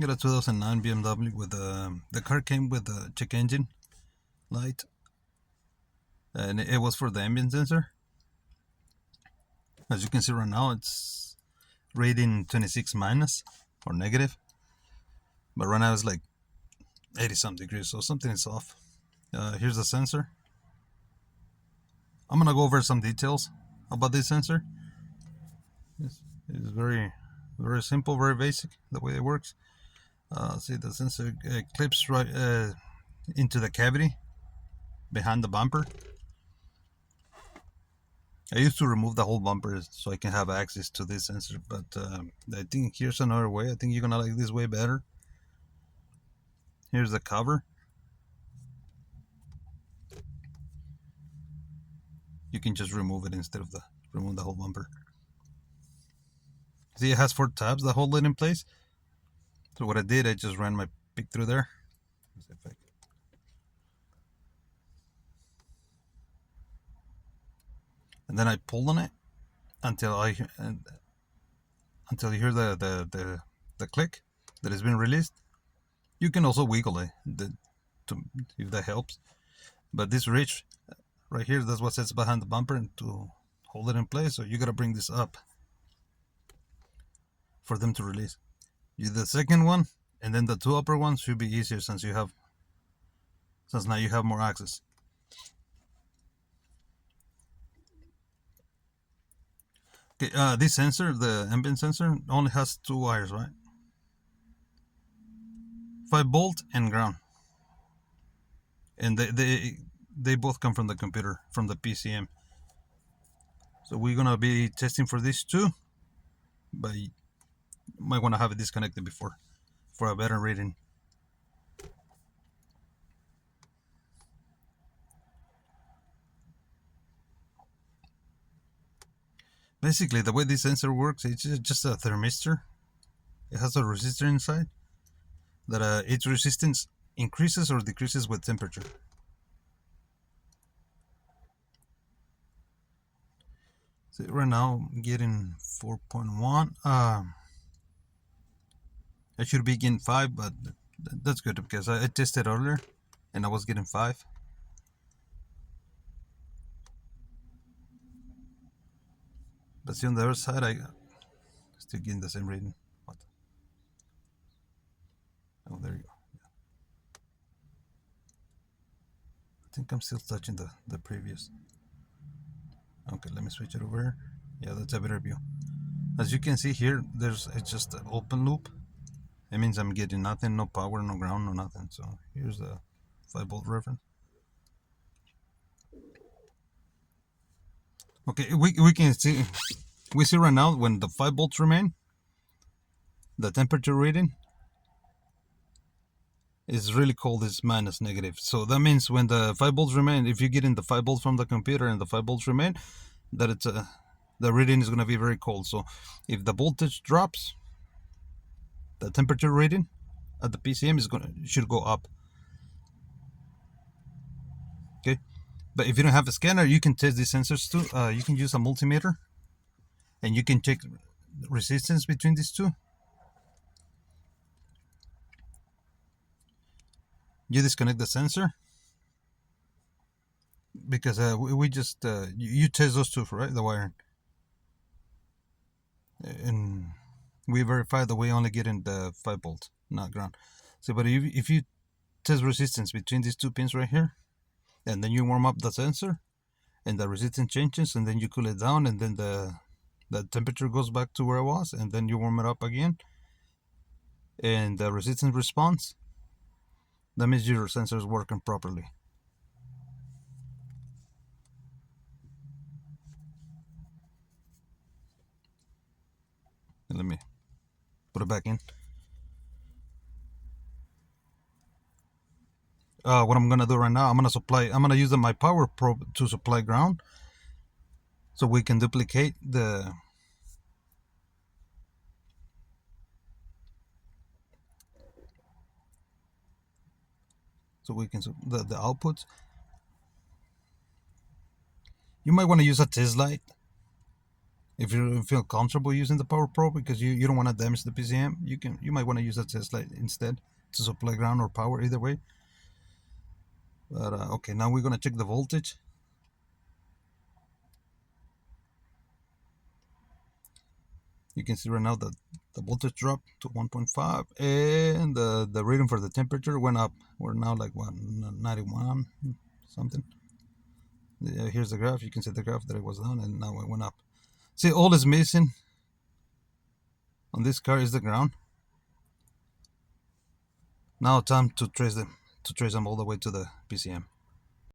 Got a 2009 BMW with the car came with a check engine light, and it was for the ambient sensor. As you can see right now, it's reading 26 minus or negative, but right now it's like 80 some degrees, so something is off. Here's the sensor. I'm gonna go over some details about this sensor. It's very simple, very basic the way it works. See, the sensor clips right into the cavity behind the bumper. I used to remove the whole bumper so I can have access to this sensor, but I think here's another way. I think you're gonna like this way better. Here's the cover. You can just remove it instead of remove the whole bumper. See, it has 4 tabs that hold it in place. So what I did, I just ran my pick through there. And then I pulled on it until you hear the click that has been released. You can also wiggle it if that helps. But this ridge right here, that's what sits behind the bumper and to hold it in place. So you gotta bring this up for them to release. You the second one, and then the 2 upper ones should be easier since now you have more access. Okay, this sensor, the ambient sensor, only has 2 wires, right? 5-volt and ground, and they both come from the computer, from the PCM. So we're gonna be testing for these 2, but you might want to have it disconnected before for a better reading. Basically, the way this sensor works, it's just a thermistor. It has a resistor inside that its resistance increases or decreases with temperature. So right now I'm getting 4.1. I should be getting 5, but that's good because I tested earlier and I was getting 5. But see, on the other side, I still getting the same reading. What? Oh, there you go. Yeah. I think I'm still touching the previous. Okay, let me switch it over here. Yeah, that's a better view. As you can see here, it's just an open loop. It means I'm getting nothing, no power, no ground, no nothing. So here's the 5-volt reference. Okay, we can see, we see right now when the 5 volts remain, the temperature reading is really cold, is minus negative. So that means when the 5 volts remain, if you're getting the 5 volts from the computer and the 5 volts remain, that it's the reading is going to be very cold. So if the voltage drops, the temperature reading at the PCM should go up. Okay, but if you don't have a scanner, you can test these sensors too. You can use a multimeter, and you can check resistance between these 2. You disconnect the sensor because we just you test those 2, right? The wiring, and we verify that we only get in the 5 volts, not ground. So, but if you test resistance between these 2 pins right here, and then you warm up the sensor, and the resistance changes, and then you cool it down, and then the temperature goes back to where it was, and then you warm it up again, and the resistance responds, that means your sensor is working properly. Let me put it back in. What I'm gonna do right now, I'm gonna use my power probe to supply ground, so we can duplicate the the outputs. You might want to use a test light If you feel comfortable using the Power Pro because you don't want to damage the PCM, you might want to use a Tesla instead to supply ground or power, either way. But okay, now we're gonna check the voltage. You can see right now that the voltage dropped to 1.5, and the reading for the temperature went up. We're now like 91 something. Here's the graph. You can see the graph that it was down, and now it went up. See, all is missing on this car is the ground. Now time to trace them all the way to the PCM.